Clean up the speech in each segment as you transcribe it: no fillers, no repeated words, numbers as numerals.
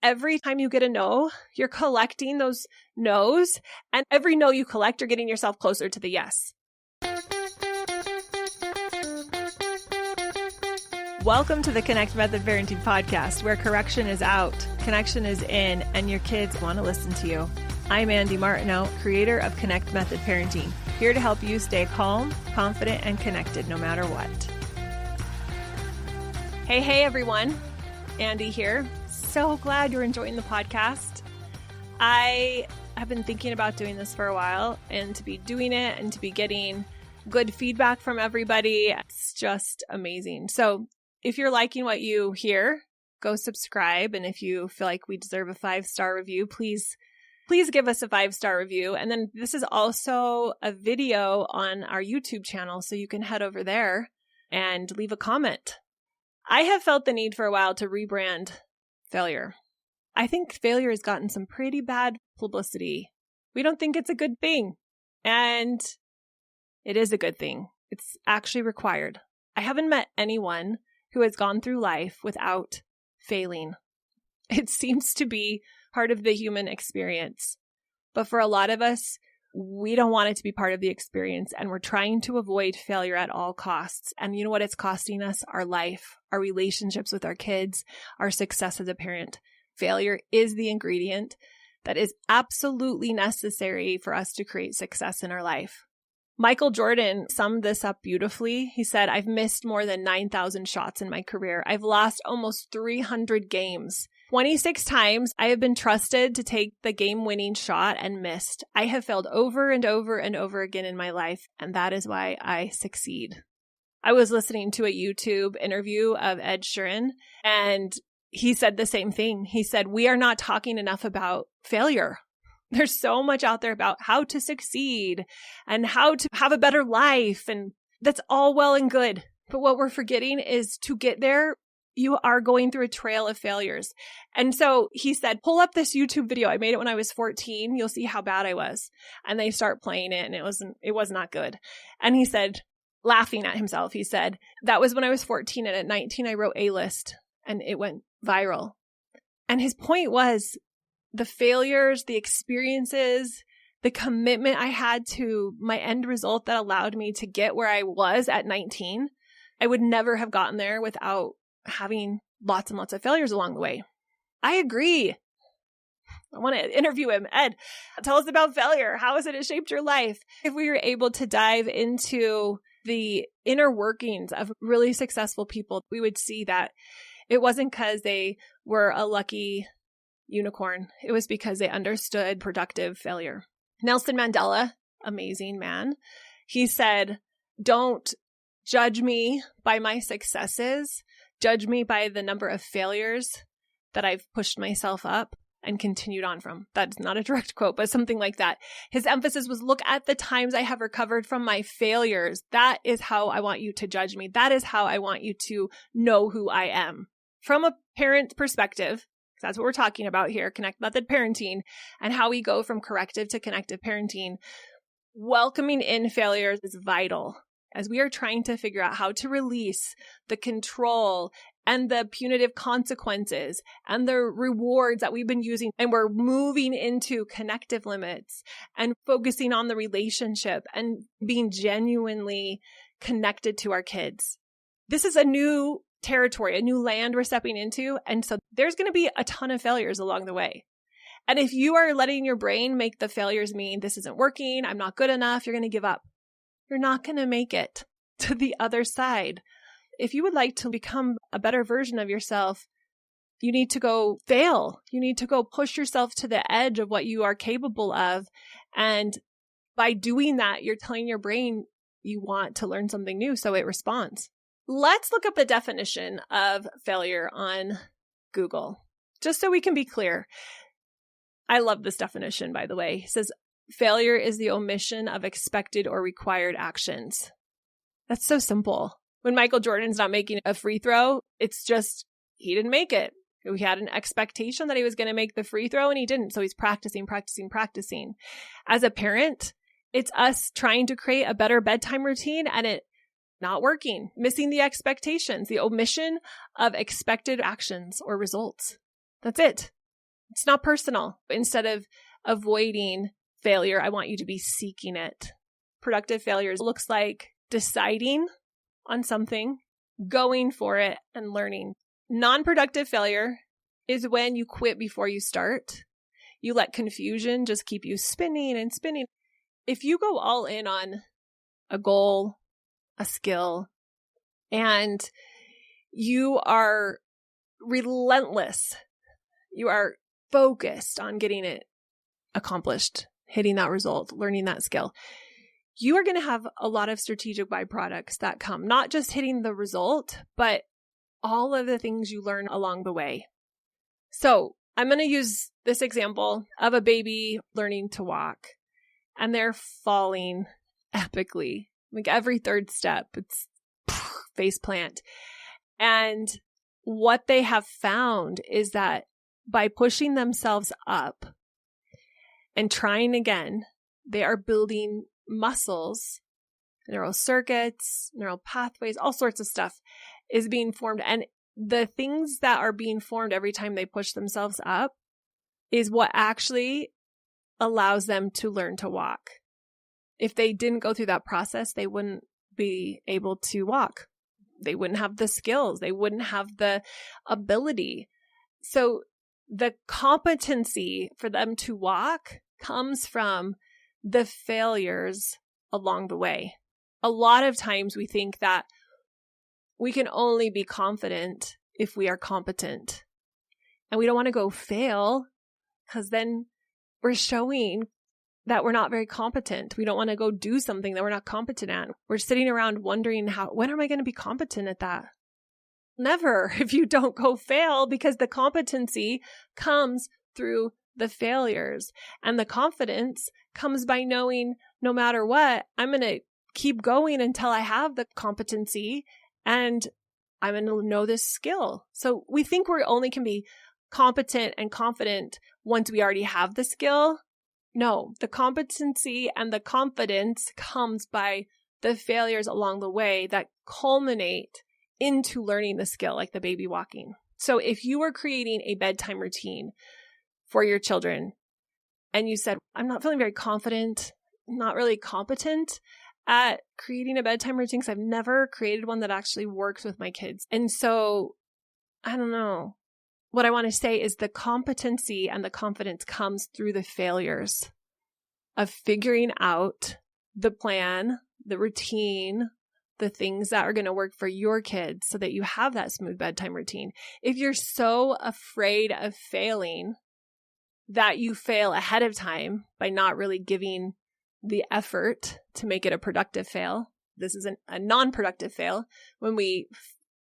every time you get a no, you're collecting those no's. And every no you collect, you're getting yourself closer to the yes. Welcome to the Connect Method Parenting Podcast, where correction is out, connection is in, and your kids want to listen to you. I'm Andy Martineau, creator of Connect Method Parenting, here to help you stay calm, confident, and connected no matter what. Hey, everyone. Andy here. So glad you're enjoying the podcast. I have been thinking about doing this for a while, and to be doing it and to be getting good feedback from everybody, it's just amazing. So if you're liking what you hear, go subscribe. And if you feel like we deserve a 5-star review, please give us a 5-star review. And then this is also a video on our YouTube channel, so you can head over there and leave a comment. I have felt the need for a while to rebrand failure. I think failure has gotten some pretty bad publicity. We don't think it's a good thing. And it is a good thing. It's actually required. I haven't met anyone who has gone through life without failing. It seems to be part of the human experience. But for a lot of us, we don't want it to be part of the experience, and we're trying to avoid failure at all costs. And you know what it's costing us? Our life, our relationships with our kids, our success as a parent. Failure is the ingredient that is absolutely necessary for us to create success in our life. Michael Jordan summed this up beautifully. He said, "I've missed more than 9,000 shots in my career. I've lost almost 300 games. 26 times I have been trusted to take the game-winning shot and missed. I have failed over and over and over again in my life, and that is why I succeed." I was listening to a YouTube interview of Ed Sheeran, and he said the same thing. He said, we are not talking enough about failure. There's so much out there about how to succeed and how to have a better life, and that's all well and good. But what we're forgetting is to get there, you are going through a trail of failures. And so he said, pull up this YouTube video. I made it when I was 14. You'll see how bad I was. And they start playing it, and it was not good. And he said, laughing at himself, he said, that was when I was 14. And at 19, I wrote A-List, and it went viral. And his point was the failures, the experiences, the commitment I had to my end result that allowed me to get where I was at 19. I would never have gotten there without having lots and lots of failures along the way. I agree. I want to interview him. Ed, tell us about failure. How has it shaped your life? If we were able to dive into the inner workings of really successful people, we would see that it wasn't because they were a lucky unicorn. It was because they understood productive failure. Nelson Mandela, amazing man, he said, don't judge me by my successes. Judge me by the number of failures that I've pushed myself up and continued on from. That's not a direct quote, but something like that. His emphasis was, look at the times I have recovered from my failures. That is how I want you to judge me. That is how I want you to know who I am. From a parent perspective, that's what we're talking about here, Connect Method Parenting, and how we go from corrective to connective parenting. Welcoming in failures is vital as we are trying to figure out how to release the control and the punitive consequences and the rewards that we've been using. And we're moving into connective limits and focusing on the relationship and being genuinely connected to our kids. This is a new territory, a new land we're stepping into. And so there's going to be a ton of failures along the way. And if you are letting your brain make the failures mean this isn't working, I'm not good enough, you're going to give up. You're not going to make it to the other side. If you would like to become a better version of yourself, you need to go fail. You need to go push yourself to the edge of what you are capable of. And by doing that, you're telling your brain you want to learn something new, so it responds. Let's look up the definition of failure on Google, just so we can be clear. I love this definition, by the way. It says, failure is the omission of expected or required actions. That's so simple. When Michael Jordan's not making a free throw, it's just, he didn't make it. He had an expectation that he was going to make the free throw and he didn't. So he's practicing. As a parent, it's us trying to create a better bedtime routine and it not working, missing the expectations, the omission of expected actions or results. That's it. It's not personal. Instead of avoiding failure, I want you to be seeking it. Productive failure looks like deciding on something, going for it, and learning. Non-productive failure is when you quit before you start. You let confusion just keep you spinning and spinning. If you go all in on a goal, a skill, and you are relentless, you are focused on getting it accomplished, hitting that result, learning that skill, you are going to have a lot of strategic byproducts that come, not just hitting the result, but all of the things you learn along the way. So I'm going to use this example of a baby learning to walk, and they're falling epically. Like every third step, it's face plant. And what they have found is that by pushing themselves up and trying again, they are building muscles, neural circuits, neural pathways, all sorts of stuff is being formed. And the things that are being formed every time they push themselves up is what actually allows them to learn to walk. If they didn't go through that process, they wouldn't be able to walk. They wouldn't have the skills. They wouldn't have the ability. So the competency for them to walk comes from the failures along the way. A lot of times we think that we can only be confident if we are competent. And we don't want to go fail because then we're showing that we're not very competent. We don't want to go do something that we're not competent at. We're sitting around wondering when am I going to be competent at that? Never, if you don't go fail, because the competency comes through the failures, and the confidence comes by knowing no matter what, I'm going to keep going until I have the competency and I'm going to know this skill. So we think we only can be competent and confident once we already have the skill. No, the competency and the confidence comes by the failures along the way that culminate into learning the skill, like the baby walking. So if you were creating a bedtime routine for your children and you said, I'm not feeling very confident, not really competent at creating a bedtime routine because I've never created one that actually works with my kids. And so, I don't know. What I want to say is the competency and the confidence comes through the failures of figuring out the plan, the routine, the things that are going to work for your kids so that you have that smooth bedtime routine. If you're so afraid of failing that you fail ahead of time by not really giving the effort to make it a productive fail, this is a non-productive fail when we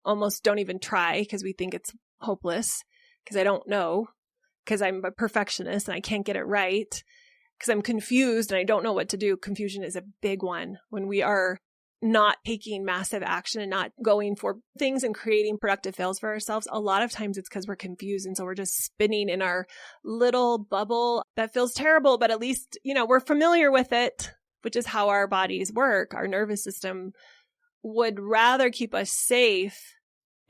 almost don't even try because we think it's hopeless. Because I don't know, because I'm a perfectionist and I can't get it right, because I'm confused and I don't know what to do. Confusion is a big one when we are not taking massive action and not going for things and creating productive fails for ourselves. A lot of times it's because we're confused. And so we're just spinning in our little bubble that feels terrible, but at least, we're familiar with it, which is how our bodies work. Our nervous system would rather keep us safe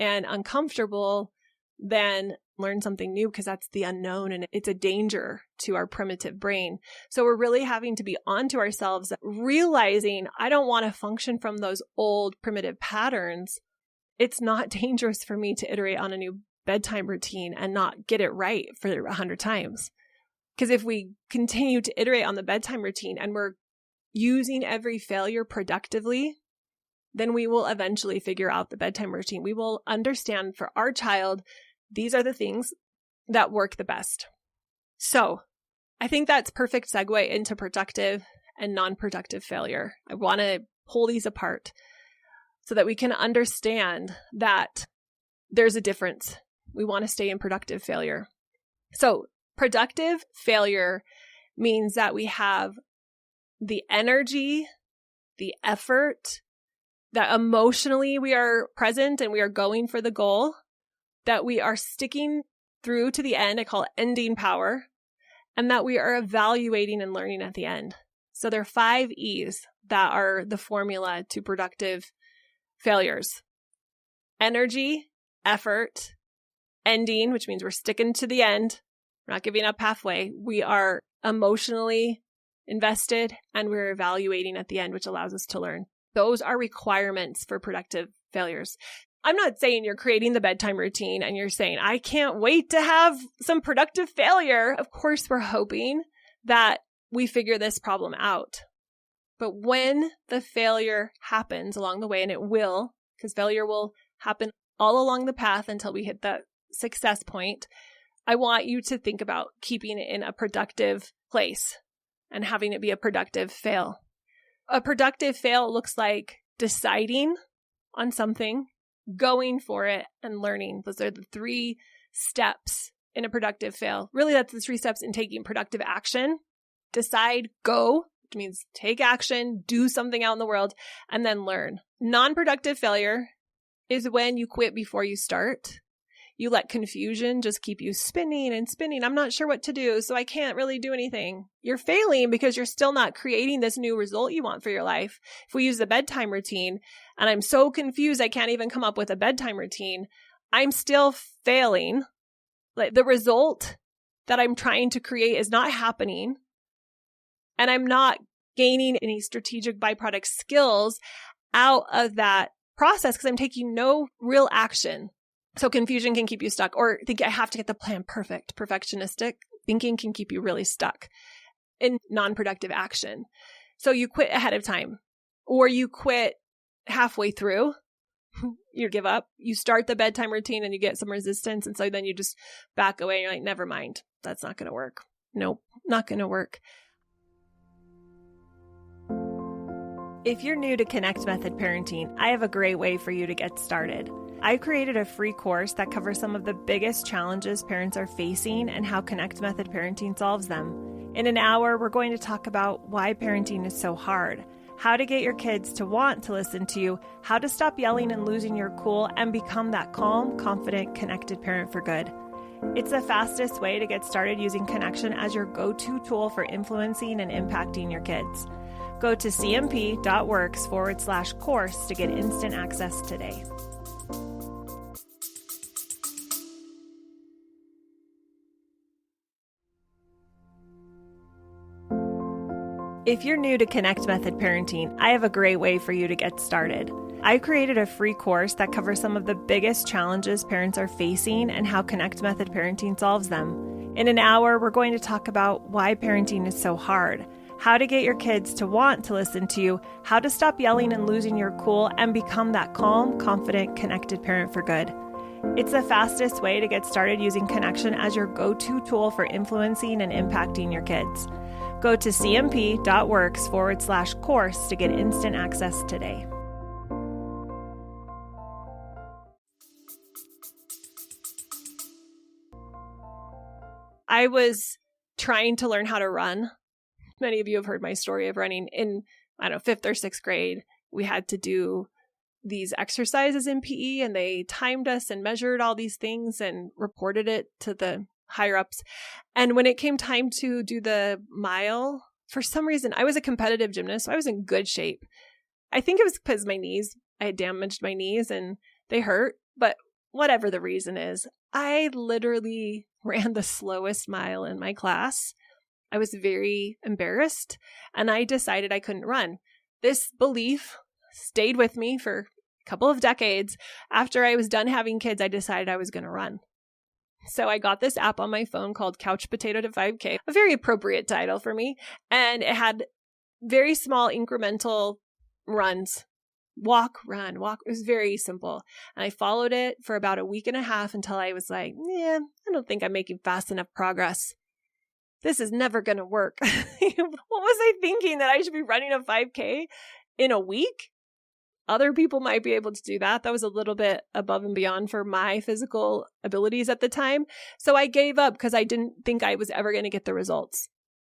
and uncomfortable than learn something new because that's the unknown and it's a danger to our primitive brain. So we're really having to be onto ourselves, realizing I don't want to function from those old primitive patterns. It's not dangerous for me to iterate on a new bedtime routine and not get it right for 100 times. Because if we continue to iterate on the bedtime routine and we're using every failure productively, then we will eventually figure out the bedtime routine. We will understand for our child, these are the things that work the best. So I think that's perfect segue into productive and non-productive failure. I want to pull these apart so that we can understand that there's a difference. We want to stay in productive failure. So productive failure means that we have the energy, the effort, that emotionally we are present and we are going for the goal, that we are sticking through to the end. I call it ending power, and that we are evaluating and learning at the end. So there are 5 E's that are the formula to productive failures: energy, effort, ending, which means we're sticking to the end, We're not giving up halfway. We are emotionally invested and we're evaluating at the end, which allows us to learn. Those are requirements for productive failures. I'm not saying you're creating the bedtime routine and you're saying, I can't wait to have some productive failure. Of course, we're hoping that we figure this problem out. But when the failure happens along the way, and it will, because failure will happen all along the path until we hit that success point, I want you to think about keeping it in a productive place and having it be a productive fail. A productive fail looks like deciding on something, going for it, and learning. Those are the 3 steps in a productive fail. Really, that's the 3 steps in taking productive action. Decide, go, which means take action, do something out in the world, and then learn. Non-productive failure is when you quit before you start. You let confusion just keep you spinning and spinning. I'm not sure what to do, so I can't really do anything. You're failing because you're still not creating this new result you want for your life. If we use the bedtime routine, and I'm so confused I can't even come up with a bedtime routine, I'm still failing. Like, the result that I'm trying to create is not happening, and I'm not gaining any strategic byproduct skills out of that process because I'm taking no real action. So confusion can keep you stuck, or think I have to get the plan perfect. Perfectionistic thinking can keep you really stuck in non-productive action. So you quit ahead of time, or you quit halfway through. You give up. You start the bedtime routine and you get some resistance. And so then you just back away. You're like, never mind. That's not going to work. Nope, not going to work. If you're new to Connect Method Parenting, I have a great way for you to get started. I created a free course that covers some of the biggest challenges parents are facing and how Connect Method Parenting solves them. In an hour, we're going to talk about why parenting is so hard, how to get your kids to want to listen to you, how to stop yelling and losing your cool, and become that calm, confident, connected parent for good. It's the fastest way to get started using Connection as your go-to tool for influencing and impacting your kids. Go to cmp.works/course to get instant access today. If you're new to Connect Method Parenting, I have a great way for you to get started. I created a free course that covers some of the biggest challenges parents are facing and how Connect Method Parenting solves them. In an hour, we're going to talk about why parenting is so hard, how to get your kids to want to listen to you, how to stop yelling and losing your cool, and become that calm, confident, connected parent for good. It's the fastest way to get started using Connection as your go-to tool for influencing and impacting your kids. Go to cmp.works/course to get instant access today. I was trying to learn how to run. Many of you have heard my story of running in, 5th or 6th grade. We had to do these exercises in PE, and they timed us and measured all these things and reported it to the higher ups. And when it came time to do the mile, for some reason, I was a competitive gymnast, so I was in good shape. I think it was because I had damaged my knees and they hurt, but whatever the reason is, I literally ran the slowest mile in my class. I was very embarrassed and I decided I couldn't run. This belief stayed with me for a couple of decades. After I was done having kids, I decided I was going to run. So I got this app on my phone called Couch Potato to 5K, a very appropriate title for me. And it had very small incremental runs, walk, run, walk. It was very simple. And I followed it for about a week and a half until I was like, I don't think I'm making fast enough progress. This is never going to work. What was I thinking, that I should be running a 5K in a week? Other people might be able to do that. That was a little bit above and beyond for my physical abilities at the time. So I gave up because I didn't think I was ever going to get the results.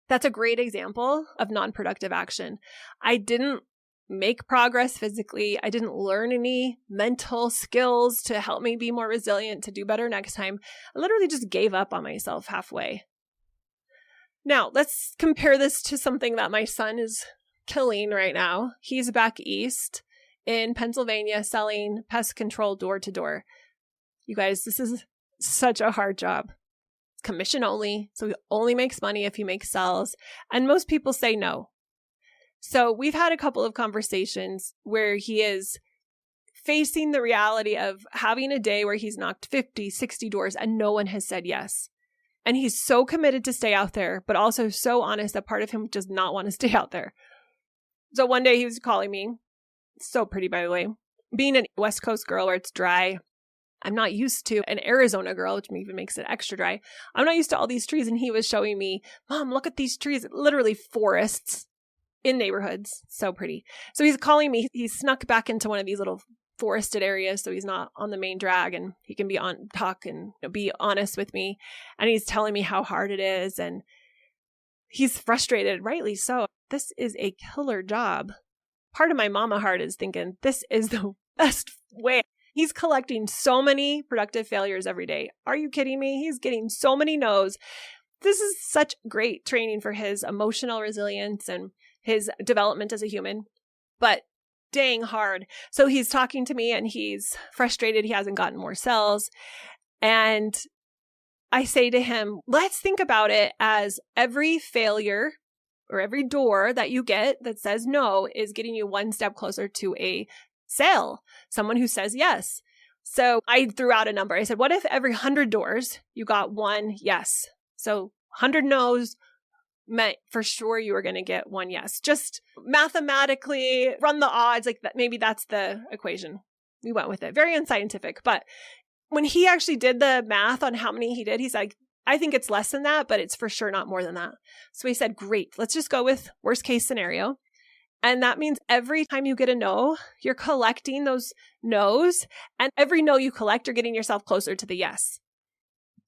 That's a great example of non-productive action. I didn't make progress physically. I didn't learn any mental skills to help me be more resilient, to do better next time. I literally just gave up on myself halfway. Now, let's compare this to something that my son is killing right now. He's back east in Pennsylvania selling pest control door to door. You guys, this is such a hard job. commission only. So he only makes money if he makes sales. And most people say no. So we've had a couple of conversations where he is facing the reality of having a day where he's knocked 50, 60 doors and no one has said yes. And he's so committed to stay out there, but also so honest that part of him does not want to stay out there. So one day he was calling me. So pretty, by the way. Being a West Coast girl where it's dry, I'm not used to an Arizona girl, which even makes it extra dry. I'm not used to all these trees. And he was showing me, Mom, look at these trees, literally forests in neighborhoods. So pretty. So he's calling me. He snuck back into one of these little forested areas, so he's not on the main drag, and he can talk and be honest with me. And he's telling me how hard it is, and he's frustrated, rightly so. This is a killer job. Part of my mama heart is thinking, this is the best way. He's collecting so many productive failures every day. Are you kidding me? He's getting so many no's. This is such great training for his emotional resilience and his development as a human, but dang hard. So he's talking to me and he's frustrated. He hasn't gotten more sales. And I say to him, let's think about it as every failure or every door that you get that says no is getting you one step closer to a sale, someone who says yes. So I threw out a number. I said, what if every 100 doors you got one yes? So 100 no's meant for sure you were going to get one yes. Just mathematically run the odds, like that. Maybe that's the equation. We went with it. Very unscientific. But when he actually did the math on how many he did, he's like, I think it's less than that, but it's for sure not more than that. So he said, great, let's just go with worst case scenario. And that means every time you get a no, you're collecting those no's. And every no you collect, you're getting yourself closer to the yes.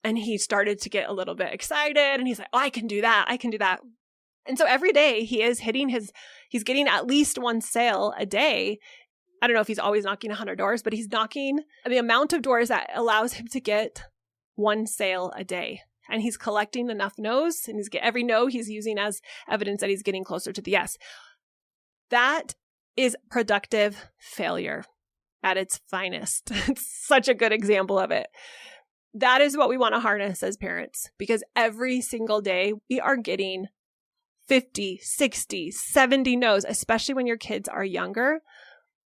And he started to get a little bit excited and he's like, oh, I can do that. I can do that. And so every day he is he's getting at least one sale a day. I don't know if he's always knocking 100 doors, but he's knocking the amount of doors that allows him to get one sale a day. And he's collecting enough no's, and every no he's using as evidence that he's getting closer to the yes. That is productive failure at its finest. It's such a good example of it. That is what we want to harness as parents, because every single day we are getting 50, 60, 70 no's, especially when your kids are younger.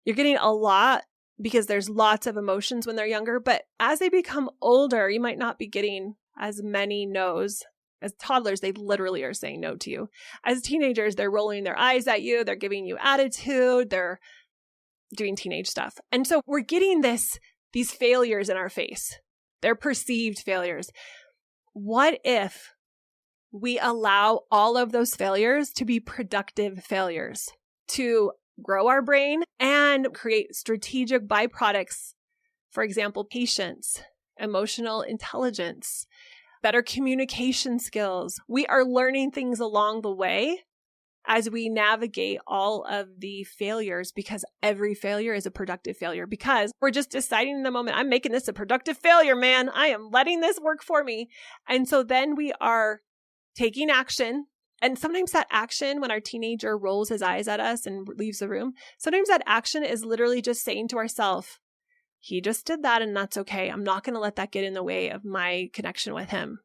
You're getting a lot because there's lots of emotions when they're younger. But as they become older, you might not be getting as many no's. As toddlers, they literally are saying no to you. As teenagers, they're rolling their eyes at you. They're giving you attitude. They're doing teenage stuff. And so we're getting these failures in our face. They're perceived failures. What if we allow all of those failures to be productive failures, to grow our brain and create strategic byproducts? For example, patience, emotional intelligence, better communication skills. We are learning things along the way as we navigate all of the failures, because every failure is a productive failure, because we're just deciding in the moment, I'm making this a productive failure, man. I am letting this work for me. And so then we are taking action. And sometimes that action, when our teenager rolls his eyes at us and leaves the room, sometimes that action is literally just saying to ourselves, he just did that and that's okay. I'm not going to let that get in the way of my connection with him.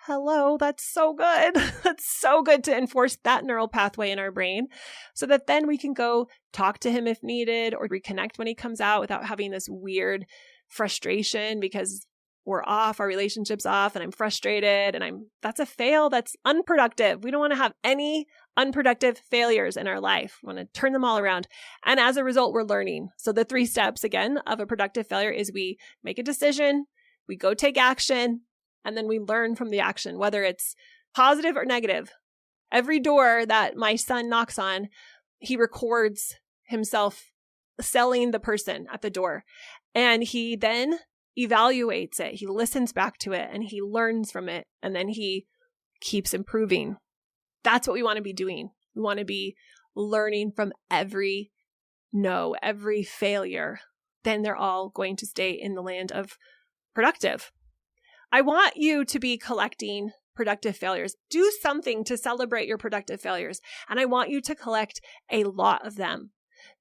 Hello, that's so good. That's so good to enforce that neural pathway in our brain so that then we can go talk to him if needed or reconnect when he comes out without having this weird frustration because we're off, our relationship's off, and I'm frustrated and that's a fail. That's unproductive. We don't want to have any unproductive failures in our life. We want to turn them all around. And as a result, we're learning. So the 3 steps again of a productive failure is we make a decision, we go take action, and then we learn from the action, whether it's positive or negative. Every door that my son knocks on, he records himself selling the person at the door. And he then evaluates it. He listens back to it and he learns from it. And then he keeps improving. That's what we want to be doing. We want to be learning from every no, every failure. Then they're all going to stay in the land of productive. I want you to be collecting productive failures. Do something to celebrate your productive failures. And I want you to collect a lot of them,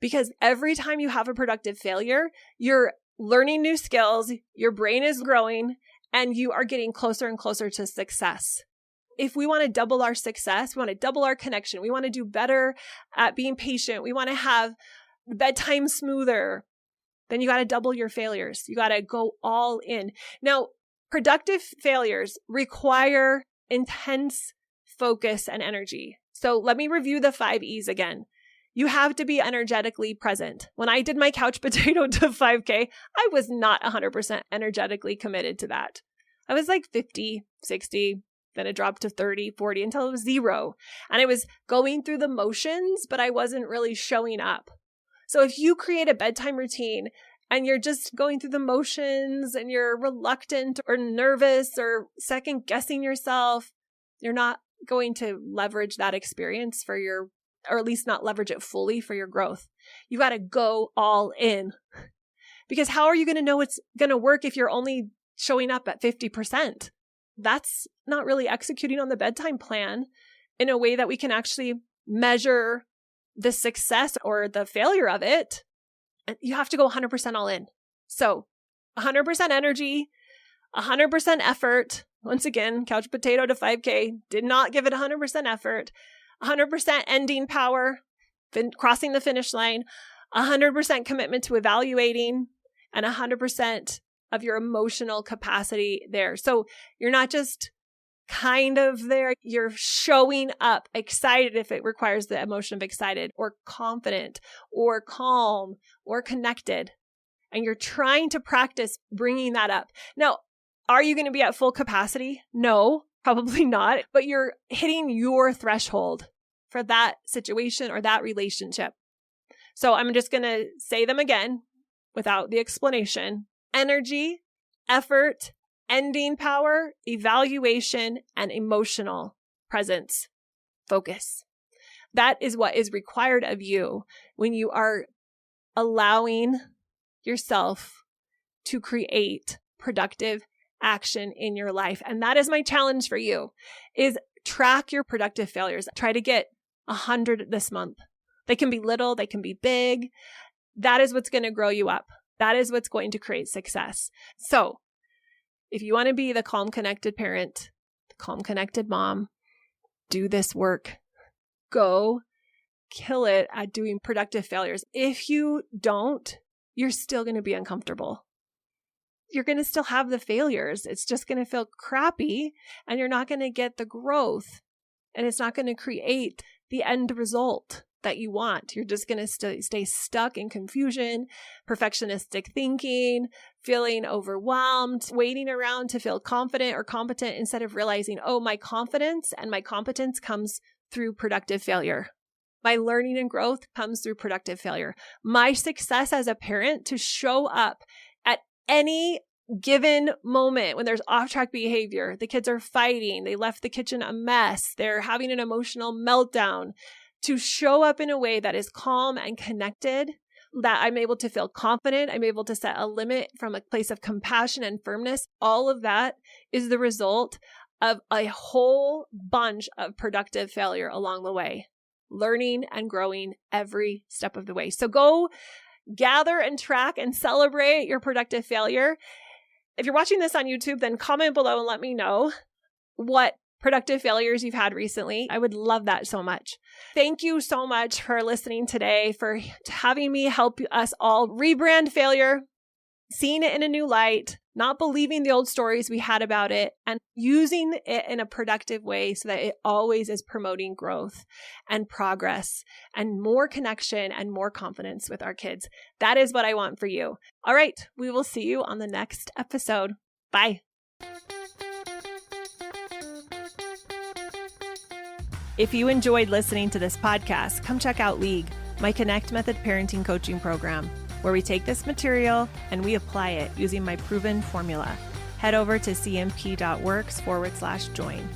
because every time you have a productive failure, you're learning new skills, your brain is growing, and you are getting closer and closer to success. If we want to double our success, we want to double our connection, we want to do better at being patient, we want to have bedtime smoother, then you got to double your failures. You got to go all in. Now, productive failures require intense focus and energy. So let me review the 5 E's again. You have to be energetically present. When I did my couch potato to 5K, I was not 100% energetically committed to that. I was like 50, 60, then it dropped to 30, 40 until it was 0. And I was going through the motions, but I wasn't really showing up. So if you create a bedtime routine and you're just going through the motions and you're reluctant or nervous or second guessing yourself, you're not going to leverage that experience for your, or at least not leverage it fully for your growth. You got to go all in, because how are you going to know it's going to work if you're only showing up at 50%? That's not really executing on the bedtime plan in a way that we can actually measure the success or the failure of it. You have to go 100% all in. So 100% energy, 100% effort. Once again, couch potato to 5K, did not give it 100% effort, 100% ending power, crossing the finish line, 100% commitment to evaluating, and 100% of your emotional capacity there. So you're not just kind of there, you're showing up excited if it requires the emotion of excited, or confident, or calm, or connected. And you're trying to practice bringing that up. Now, are you going to be at full capacity? No, probably not. But you're hitting your threshold for that situation or that relationship. So I'm just going to say them again without the explanation. Energy, effort, ending power, evaluation, and emotional presence, focus. That is what is required of you when you are allowing yourself to create productive action in your life. And that is my challenge for you, is track your productive failures. Try to get 100 this month. They can be little, they can be big. That is what's going to grow you up. That is what's going to create success. So if you want to be the calm, connected parent, the calm, connected mom, do this work. Go kill it at doing productive failures. If you don't, you're still going to be uncomfortable. You're going to still have the failures. It's just going to feel crappy, and you're not going to get the growth, and it's not going to create the end result that you want. You're just going to stay stuck in confusion, perfectionistic thinking, feeling overwhelmed, waiting around to feel confident or competent instead of realizing, oh, my confidence and my competence comes through productive failure. My learning and growth comes through productive failure. My success as a parent to show up at any given moment when there's off-track behavior, the kids are fighting, they left the kitchen a mess, they're having an emotional meltdown, to show up in a way that is calm and connected, that I'm able to feel confident, I'm able to set a limit from a place of compassion and firmness. All of that is the result of a whole bunch of productive failure along the way, learning and growing every step of the way. So go gather and track and celebrate your productive failure. If you're watching this on YouTube, then comment below and let me know what productive failures you've had recently. I would love that so much. Thank you so much for listening today, for having me help us all rebrand failure, seeing it in a new light, not believing the old stories we had about it, and using it in a productive way so that it always is promoting growth and progress and more connection and more confidence with our kids. That is what I want for you. All right, we will see you on the next episode. Bye. If you enjoyed listening to this podcast, come check out League, my Connect Method parenting coaching program, where we take this material and we apply it using my proven formula. Head over to cmp.works/join.